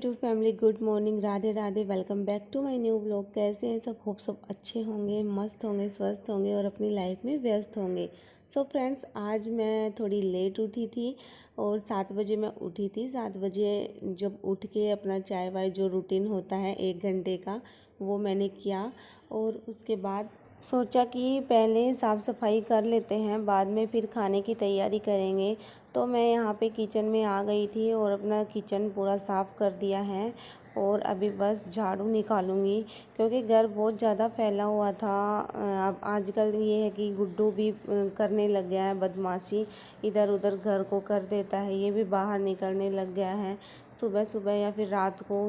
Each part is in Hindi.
YouTube family, good morning, Radhe Radhe. Welcome back to my new vlog. कैसे हैं सब? होप सब अच्छे होंगे, मस्त होंगे, स्वस्थ होंगे और अपनी लाइफ में व्यस्त होंगे। सो फ्रेंड्स, आज मैं थोड़ी लेट उठी थी और 7 बजे मैं उठी थी। 7 बजे जब उठ के अपना चाय वाय जो रूटीन होता है 1 घंटे का, वो मैंने किया और उसके बाद सोचा कि पहले साफ़ सफाई कर लेते हैं, बाद में फिर खाने की तैयारी करेंगे। तो मैं यहाँ पे किचन में आ गई थी और अपना किचन पूरा साफ़ कर दिया है और अभी बस झाड़ू निकालूंगी, क्योंकि घर बहुत ज़्यादा फैला हुआ था। अब आजकल ये है कि गुड्डू भी करने लग गया है बदमाशी, इधर उधर घर को कर देता है। ये भी बाहर निकलने लग गया है सुबह सुबह या फिर रात को।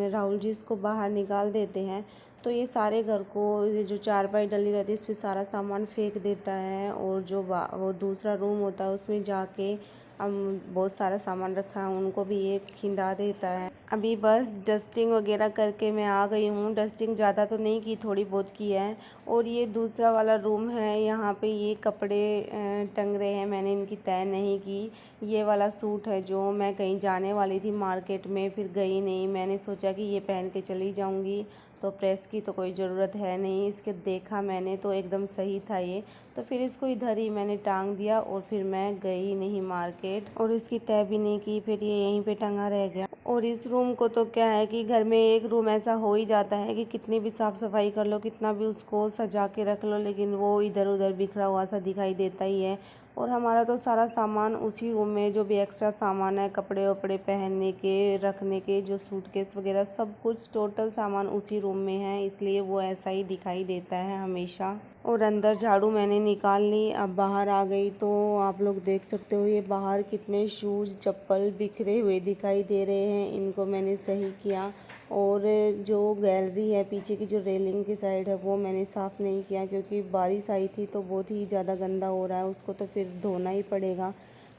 राहुल जी इसको बाहर निकाल देते हैं तो ये सारे घर को, ये जो चारपाई डली रहती है इस पर सारा सामान फेंक देता है और जो वो दूसरा रूम होता है उसमें जाके हम बहुत सारा सामान रखा है उनको भी ये खिंडा देता है। अभी बस डस्टिंग वगैरह करके मैं आ गई हूँ। डस्टिंग ज़्यादा तो नहीं की, थोड़ी बहुत की है। और ये दूसरा वाला रूम है, यहाँ पे ये कपड़े टंग रहे हैं, मैंने इनकी तय नहीं की। ये वाला सूट है जो मैं कहीं जाने वाली थी मार्केट में, फिर गई नहीं। मैंने सोचा कि ये पहन के चली जाऊँगी, तो प्रेस की तो कोई ज़रूरत है नहीं। इसके देखा मैंने तो एकदम सही था ये, तो फिर इसको इधर ही मैंने टांग दिया और फिर मैं गई नहीं मार्केट और इसकी तय भी नहीं की, फिर ये यहीं पे टंगा रह गया। और इस रूम को तो क्या है कि घर में एक रूम ऐसा हो ही जाता है कि कितनी भी साफ़ सफाई कर लो, कितना भी उसको सजा के रख लो, लेकिन वो इधर उधर बिखरा हुआ सा दिखाई देता ही है। और हमारा तो सारा सामान उसी रूम में, जो भी एक्स्ट्रा सामान है, कपड़े वपड़े पहनने के, रखने के, जो सूटकेस वगैरह सब कुछ टोटल सामान उसी रूम में है, इसलिए वो ऐसा ही दिखाई देता है हमेशा। और अंदर झाड़ू मैंने निकाल ली। अब बाहर आ गई तो आप लोग देख सकते हो ये बाहर कितने शूज़ चप्पल बिखरे हुए दिखाई दे रहे हैं। इनको मैंने सही किया। और जो गैलरी है पीछे की, जो रेलिंग की साइड है, वो मैंने साफ़ नहीं किया क्योंकि बारिश आई थी तो बहुत ही ज़्यादा गंदा हो रहा है। उसको तो फिर धोना ही पड़ेगा।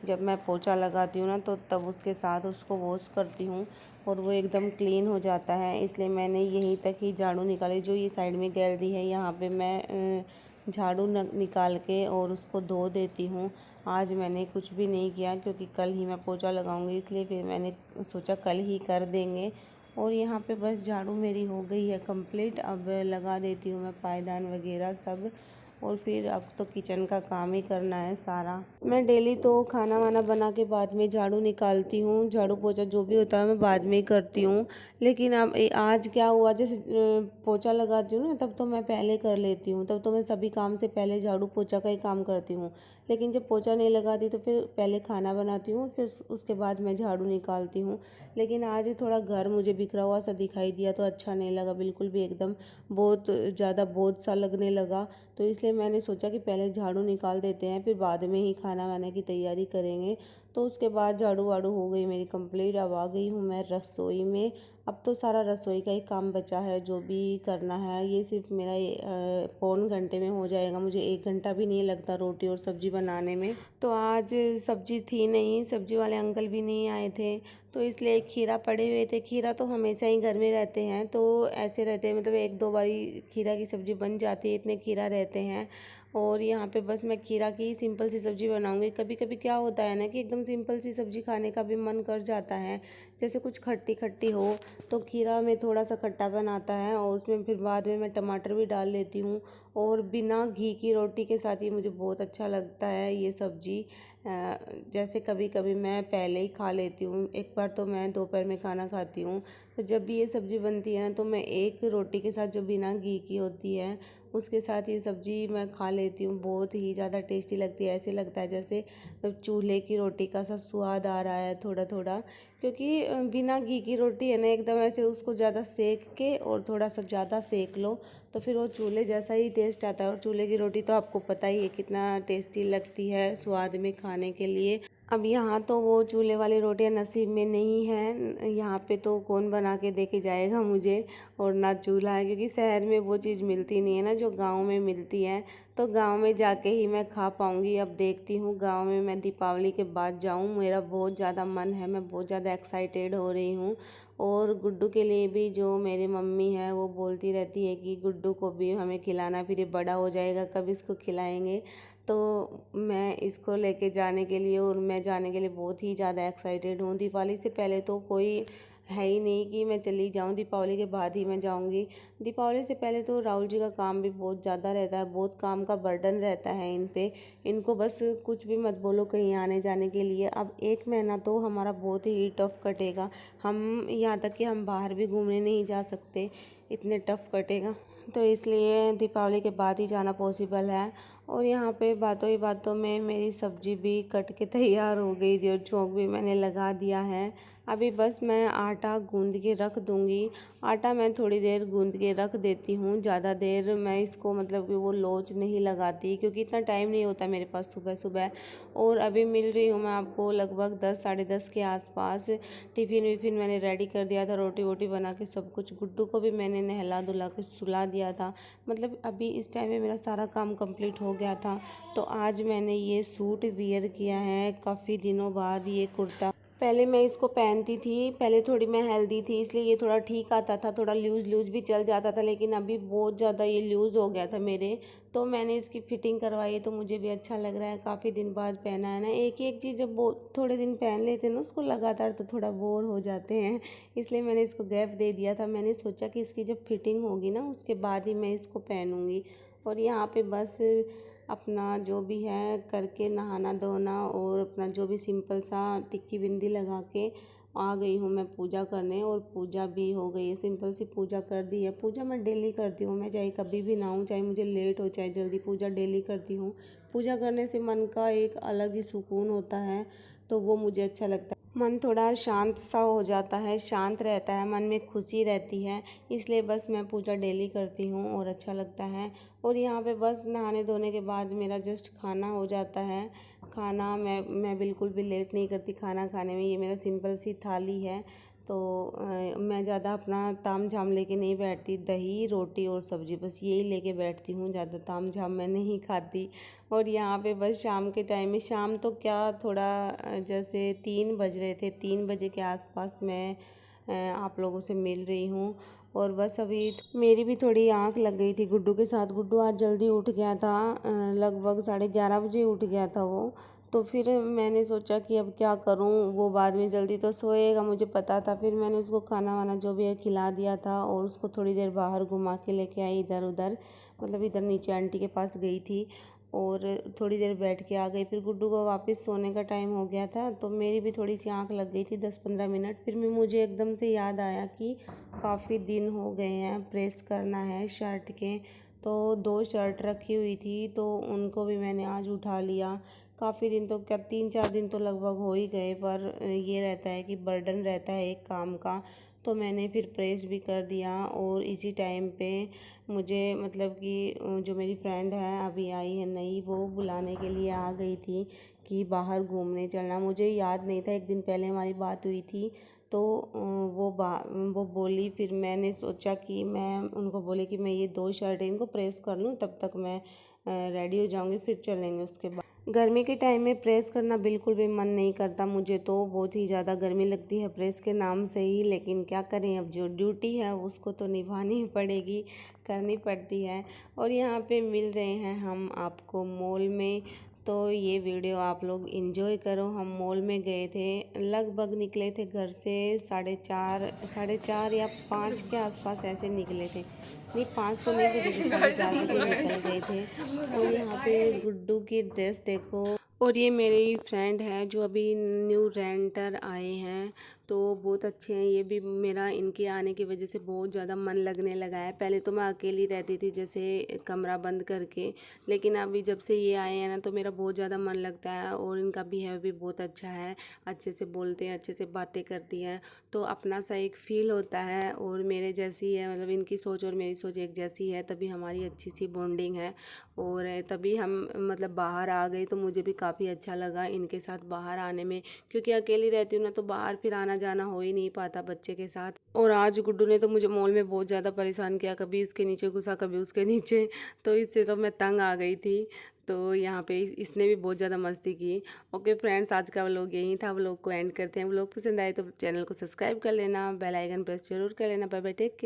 जब मैं पोछा लगाती हूँ ना तो तब उसके साथ उसको वॉश करती हूँ और वो एकदम क्लीन हो जाता है। इसलिए मैंने यहीं तक ही झाड़ू निकाली। जो ये साइड में गैलरी है यहाँ पे मैं झाड़ू निकाल के और उसको धो देती हूँ। आज मैंने कुछ भी नहीं किया क्योंकि कल ही मैं पोछा लगाऊंगी, इसलिए फिर मैंने सोचा कल ही कर देंगे। और यहाँ पे बस झाड़ू मेरी हो गई है कंप्लीट। अब लगा देती हूँ मैं पायदान वगैरह सब, और फिर अब तो किचन का काम ही करना है सारा। मैं डेली तो खाना वाना बना के बाद में झाड़ू निकालती हूँ, झाड़ू पोछा जो भी होता है मैं बाद में ही करती हूँ। लेकिन अब आज क्या हुआ, जैसे पोछा लगाती हूँ ना तब तो मैं पहले कर लेती हूँ, तब तो मैं सभी काम से पहले झाड़ू पोछा का ही काम करती हूँ। लेकिन जब पोछा नहीं लगाती तो फिर पहले खाना बनाती हूँ, फिर उसके बाद मैं झाड़ू निकालती हूँ। लेकिन आज थोड़ा घर मुझे बिखरा हुआ सा दिखाई दिया तो अच्छा नहीं लगा बिल्कुल भी, एकदम बहुत ज़्यादा बोझ सा लगने लगा। तो इसलिए मैंने सोचा कि पहले झाड़ू निकाल देते हैं, फिर बाद में ही खाना वाना की तैयारी करेंगे। तो उसके बाद झाड़ू वाड़ू हो गई मेरी कंप्लीट। अब आ गई हूँ मैं रसोई में। अब तो सारा रसोई का ही काम बचा है, जो भी करना है। ये सिर्फ मेरा पौन घंटे में हो जाएगा, मुझे 1 घंटा भी नहीं लगता रोटी और सब्जी बनाने में। तो आज सब्जी थी नहीं, सब्जी वाले अंकल भी नहीं आए थे, तो इसलिए खीरा पड़े हुए थे। खीरा तो हमेशा ही घर में रहते हैं, तो ऐसे रहते हैं, मतलब 1-2 बारी खीरा की सब्ज़ी बन जाती है, इतने खीरा रहते हैं। और यहाँ पे बस मैं खीरा की सिंपल सी सब्ज़ी बनाऊंगी। कभी कभी क्या होता है ना कि एकदम सिंपल सी सब्ज़ी खाने का भी मन कर जाता है, जैसे कुछ खट्टी खट्टी हो, तो खीरा में थोड़ा सा खट्टापन आता है और उसमें फिर बाद में मैं टमाटर भी डाल लेती हूँ। और बिना घी की रोटी के साथ ये मुझे बहुत अच्छा लगता है ये सब्ज़ी। जैसे कभी कभी मैं पहले ही खा लेती हूँ, एक बार तो मैं दोपहर में खाना खाती हूँ, तो जब भी ये सब्ज़ी बनती है ना तो मैं एक रोटी के साथ, जो बिना घी की होती है, उसके साथ ये सब्ज़ी मैं खा लेती हूँ। बहुत ही ज़्यादा टेस्टी लगती है, ऐसे लगता है जैसे चूल्हे की रोटी का सा स्वाद आ रहा है थोड़ा थोड़ा। क्योंकि बिना घी की रोटी है ना, एकदम ऐसे उसको ज़्यादा सेक के और थोड़ा सा ज़्यादा सेक लो तो फिर वो चूल्हे जैसा ही टेस्ट आता है। और चूल्हे की रोटी तो आपको पता ही है कितना टेस्टी लगती है स्वाद में खाने के लिए। अब यहाँ तो वो चूल्हे वाली रोटियाँ नसीब में नहीं है, यहाँ पे तो कौन बना के दे के जाएगा मुझे। और ना चूल्हा है, क्योंकि शहर में वो चीज़ मिलती नहीं है ना जो गांव में मिलती है। तो गांव में जाके ही मैं खा पाऊँगी। अब देखती हूँ गांव में मैं दीपावली के बाद जाऊँ, मेरा बहुत ज़्यादा मन है, मैं बहुत ज़्यादा एक्साइटेड हो रही हूँ। और गुड्डू के लिए भी, जो मेरी मम्मी है वो बोलती रहती है कि गुड्डू को भी हमें खिलाना, फिर ये बड़ा हो जाएगा कब इसको खिलाएंगे। तो मैं इसको लेके जाने के लिए और मैं जाने के लिए बहुत ही ज़्यादा एक्साइटेड हूँ। दिवाली से पहले तो कोई है ही नहीं कि मैं चली जाऊँ, दीपावली के बाद ही मैं जाऊँगी। दीपावली से पहले तो राहुल जी का काम भी बहुत ज़्यादा रहता है, बहुत काम का बर्डन रहता है इन पे। इनको बस कुछ भी मत बोलो कहीं आने जाने के लिए। अब 1 महीना तो हमारा बहुत ही टफ कटेगा। हम यहाँ तक कि हम बाहर भी घूमने नहीं जा सकते, इतने टफ कटेगा। तो इसलिए दीपावली के बाद ही जाना पॉसिबल है। और यहाँ पे बातों ही बातों में मेरी सब्जी भी कट के तैयार हो गई थी और चौक भी मैंने लगा दिया है। अभी बस मैं आटा गूंद के रख दूँगी। आटा मैं थोड़ी देर गूंद के रख देती हूँ, ज़्यादा देर मैं इसको मतलब कि वो लोच नहीं लगाती, क्योंकि इतना टाइम नहीं होता मेरे पास सुबह सुबह। और अभी मिल रही हूँ मैं आपको लगभग 10 साढ़े 10 के आसपास। टिफ़िन विफ़िन मैंने रेडी कर दिया था, रोटी वोटी बना के सब कुछ। गुड्डू को भी मैंने नहला धुला के सुला दिया था। मतलब अभी इस टाइम में मेरा सारा काम कंप्लीट हो गया था। तो आज मैंने ये सूट वियर किया है काफ़ी दिनों बाद, ये कुर्ता। पहले मैं इसको पहनती थी, पहले थोड़ी मैं हेल्दी थी इसलिए ये थोड़ा ठीक आता था, थोड़ा लूज़ लूज़ भी चल जाता था, लेकिन अभी बहुत ज़्यादा ये लूज़ हो गया था मेरे। तो मैंने इसकी फ़िटिंग करवाई, तो मुझे भी अच्छा लग रहा है। काफ़ी दिन बाद पहना है ना, एक ही एक चीज़ जब थोड़े दिन पहन लेते हैं ना उसको लगातार, तो थोड़ा बोर हो जाते हैं। इसलिए मैंने इसको गैप दे दिया था। मैंने सोचा कि इसकी जब फिटिंग होगी ना उसके बाद ही मैं इसको पहनूँगी। और यहाँ पे बस अपना जो भी है करके नहाना धोना और अपना जो भी सिंपल सा टिक्की बिंदी लगा के आ गई हूँ मैं पूजा करने। और पूजा भी हो गई है, सिंपल सी पूजा कर दी है। पूजा मैं डेली करती हूँ, मैं चाहे कभी भी ना हूँ, चाहे मुझे लेट हो चाहे जल्दी, पूजा डेली करती हूँ। पूजा करने से मन का एक अलग ही सुकून होता है, तो वो मुझे अच्छा लगता है। मन थोड़ा शांत सा हो जाता है, शांत रहता है, मन में खुशी रहती है। इसलिए बस मैं पूजा डेली करती हूँ और अच्छा लगता है। और यहाँ पे बस नहाने धोने के बाद मेरा जस्ट खाना हो जाता है। खाना मैं बिल्कुल भी लेट नहीं करती खाना खाने में। ये मेरा सिंपल सी थाली है, तो मैं ज़्यादा अपना ताम झाम लेके नहीं बैठती। दही रोटी और सब्ज़ी बस यही लेके बैठती हूँ, ज़्यादा ताम झाम मैं नहीं खाती। और यहाँ पे बस शाम के टाइम में, शाम तो क्या थोड़ा जैसे 3 बज रहे थे, 3 बजे के आसपास मैं आप लोगों से मिल रही हूँ। और बस अभी मेरी भी थोड़ी आँख लग गई थी गुड्डू के साथ। गुड्डू आज जल्दी उठ गया था, लगभग 11:30 बजे उठ गया था वो। तो फिर मैंने सोचा कि अब क्या करूं, वो बाद में जल्दी तो सोएगा मुझे पता था। फिर मैंने उसको खाना वाना जो भी है खिला दिया था और उसको थोड़ी देर बाहर घुमा के लेके आई इधर उधर, मतलब इधर नीचे आंटी के पास गई थी और थोड़ी देर बैठ के आ गई। फिर गुड्डू को वापस सोने का टाइम हो गया था, तो मेरी भी थोड़ी सी आँख लग गई थी 10-15 मिनट। फिर मुझे एकदम से याद आया कि काफ़ी दिन हो गए हैं, प्रेस करना है शर्ट के। तो 2 शर्ट रखी हुई थी, तो उनको भी मैंने आज उठा लिया। काफ़ी दिन तो क्या 3-4 दिन तो लगभग हो ही गए, पर ये रहता है कि बर्डन रहता है एक काम का। तो मैंने फिर प्रेस भी कर दिया। और इसी टाइम पे मुझे मतलब कि जो मेरी फ्रेंड है अभी आई है नई, वो बुलाने के लिए आ गई थी कि बाहर घूमने चलना। मुझे याद नहीं था, एक दिन पहले हमारी बात हुई थी, तो वो बोली। फिर मैंने सोचा कि मैं उनको बोली कि मैं ये 2 शर्ट इनको प्रेस कर लूँ, तब तक मैं रेडी हो जाऊँगी, फिर चलेंगे उसके बाद। गर्मी के टाइम में प्रेस करना बिल्कुल भी मन नहीं करता मुझे, तो बहुत ही ज़्यादा गर्मी लगती है प्रेस के नाम से ही। लेकिन क्या करें, अब जो ड्यूटी है उसको तो निभानी ही पड़ेगी, करनी पड़ती है। और यहाँ पे मिल रहे हैं हम आपको मॉल में, तो ये वीडियो आप लोग एंजॉय करो। हम मॉल में गए थे, लगभग निकले थे घर से 4:30 या 5 के आसपास ऐसे निकले थे। नहीं 5 तो नहीं बजे थे, 4:30 बजे निकल गए थे। और यहाँ पे गुड्डू की ड्रेस देखो। और ये मेरी फ्रेंड है जो अभी न्यू रेंटर आए हैं, तो बहुत अच्छे हैं ये भी। मेरा इनके आने की वजह से बहुत ज़्यादा मन लगने लगा है। पहले तो मैं अकेली रहती थी जैसे कमरा बंद करके, लेकिन अभी जब से ये आए हैं ना तो मेरा बहुत ज़्यादा मन लगता है। और इनका बिहेव भी बहुत अच्छा है, अच्छे से बोलते हैं, अच्छे से बातें करती हैं, तो अपना सा एक फ़ील होता है। और मेरे जैसी है, मतलब इनकी सोच और मेरी सोच एक जैसी है, तभी हमारी अच्छी सी बॉन्डिंग है। और तभी हम मतलब बाहर आ गए, तो मुझे भी काफ़ी अच्छा लगा इनके साथ बाहर आने में, क्योंकि अकेली रहती हूँ ना तो बाहर फिर आना जाना हो ही नहीं पाता बच्चे के साथ। और आज गुड्डू ने तो मुझे मॉल में बहुत ज़्यादा परेशान किया, कभी इसके नीचे घुसा कभी उसके नीचे, तो इससे तो मैं तंग आ गई थी। तो यहाँ पे इसने भी बहुत ज़्यादा मस्ती की। ओके फ्रेंड्स, आज का व्लॉग यही था। व्लॉग को एंड करते हैं। व्लॉग पसंद आए तो चैनल को सब्सक्राइब कर लेना, बेल आइकन प्रेस जरूर कर लेना। Bye bye, take care.